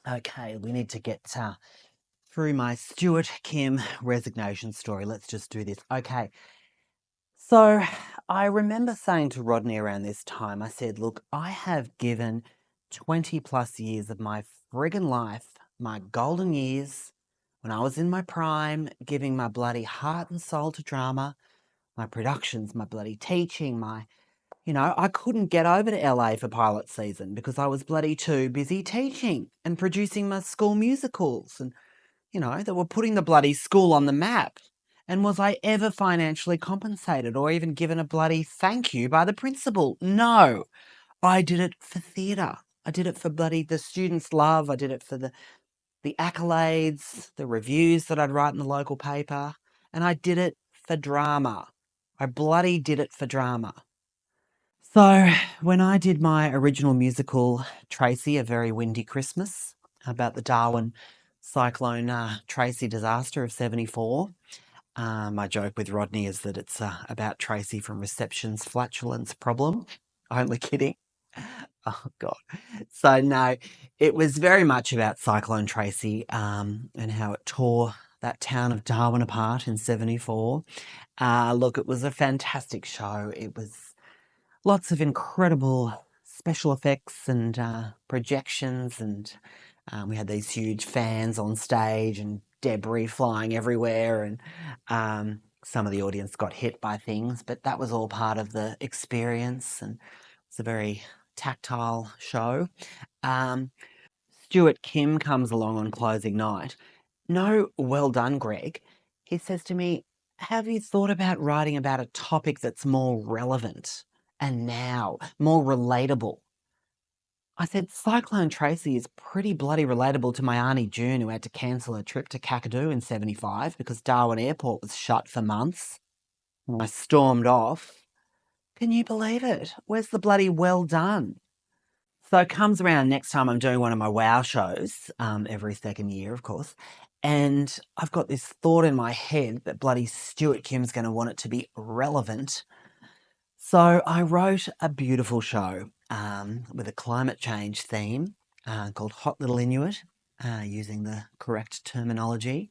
Okay, we need to get through my Stuart Kim resignation story. Let's just do this. Okay, so I remember saying to Rodney around this time, I said, look, I have given 20 plus years of my friggin' life, my golden years, when I was in my prime, giving my bloody heart and soul to drama, my productions, my bloody teaching, I couldn't get over to LA for pilot season because I was bloody too busy teaching and producing my school musicals. And they were putting the bloody school on the map. And was I ever financially compensated or even given a bloody thank you by the principal? No. I did it for theatre. I did it for bloody the students' love. I did it for the accolades, the reviews that I'd write in the local paper. And I did it for drama. I bloody did it for drama. So when I did my original musical, Tracy, A Very Windy Christmas, about the Darwin cyclone Tracy disaster of 74, my joke with Rodney is that it's about Tracy from reception's flatulence problem. Only kidding. Oh, God. So, no, it was very much about Cyclone Tracy and how it tore that town of Darwin apart in 74. Look, it was a fantastic show. It was lots of incredible special effects and projections, and we had these huge fans on stage and debris flying everywhere, and some of the audience got hit by things, but that was all part of the experience, and it's a very tactile show. Stuart Kim comes along on closing night. No, well done, Greg. He says to me, have you thought about writing about a topic that's more relevant and now, more relatable? I said, Cyclone Tracy is pretty bloody relatable to my Auntie June, who had to cancel her trip to Kakadu in 75 because Darwin Airport was shut for months. And I stormed off. Can you believe it? Where's the bloody well done? So it comes around next time I'm doing one of my WOW shows, every second year, of course. And I've got this thought in my head that bloody Stuart Kim's going to want it to be relevant. So I wrote a beautiful show with a climate change theme called Hot Little Inuit, using the correct terminology.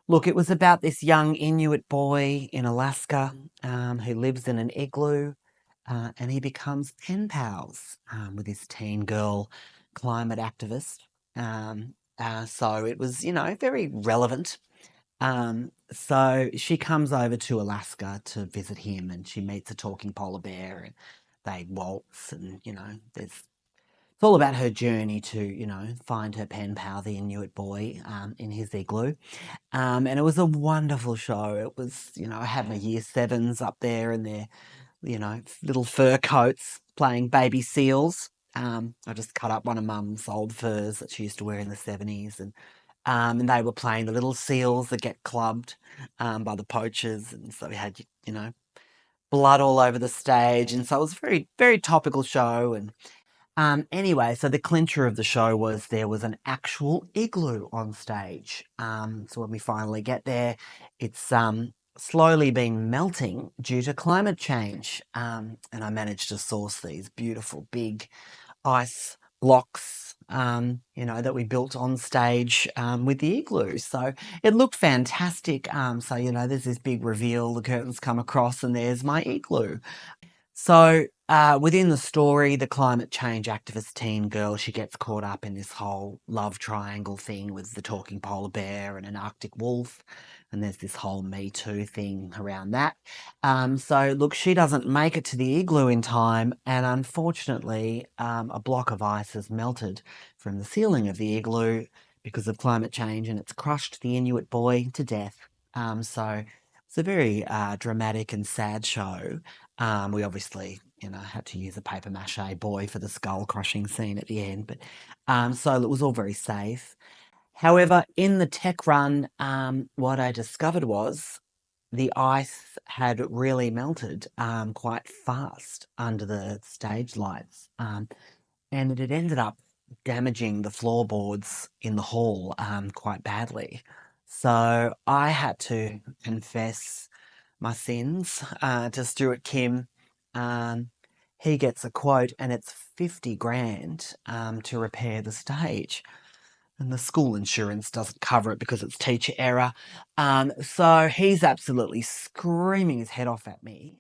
Look, it was about this young Inuit boy in Alaska who lives in an igloo, and he becomes pen pals with this teen girl climate activist. So it was, very relevant. So she comes over to Alaska to visit him, and she meets a talking polar bear, and they waltz, and it's all about her journey to find her pen pal, the Inuit boy, in his igloo. And it was a wonderful show. It was, I had my year sevens up there in their, little fur coats playing baby seals. I just cut up one of Mum's old furs that she used to wear in the 70s, and they were playing the little seals that get clubbed by the poachers, and so we had blood all over the stage, and so it was a very very topical show. And anyway, so the clincher of the show was there was an actual igloo on stage. So when we finally get there, it's slowly been melting due to climate change. And I managed to source these beautiful big ice blocks, that we built on stage with the igloo. So it looked fantastic. So, there's this big reveal, the curtains come across, and there's my igloo. So within the story, the climate change activist teen girl, she gets caught up in this whole love triangle thing with the talking polar bear and an Arctic wolf. And there's this whole Me Too thing around that. So look, she doesn't make it to the igloo in time. And unfortunately, a block of ice has melted from the ceiling of the igloo because of climate change, and it's crushed the Inuit boy to death. So it's a very dramatic and sad show. We obviously, had to use a paper mache boy for the skull crushing scene at the end, but so it was all very safe. However, in the tech run, what I discovered was the ice had really melted quite fast under the stage lights, and it had ended up damaging the floorboards in the hall quite badly. So I had to confess my sins to Stuart Kim. Um, he gets a quote, and it's 50 grand to repair the stage. And the school insurance doesn't cover it because it's teacher error. So he's absolutely screaming his head off at me.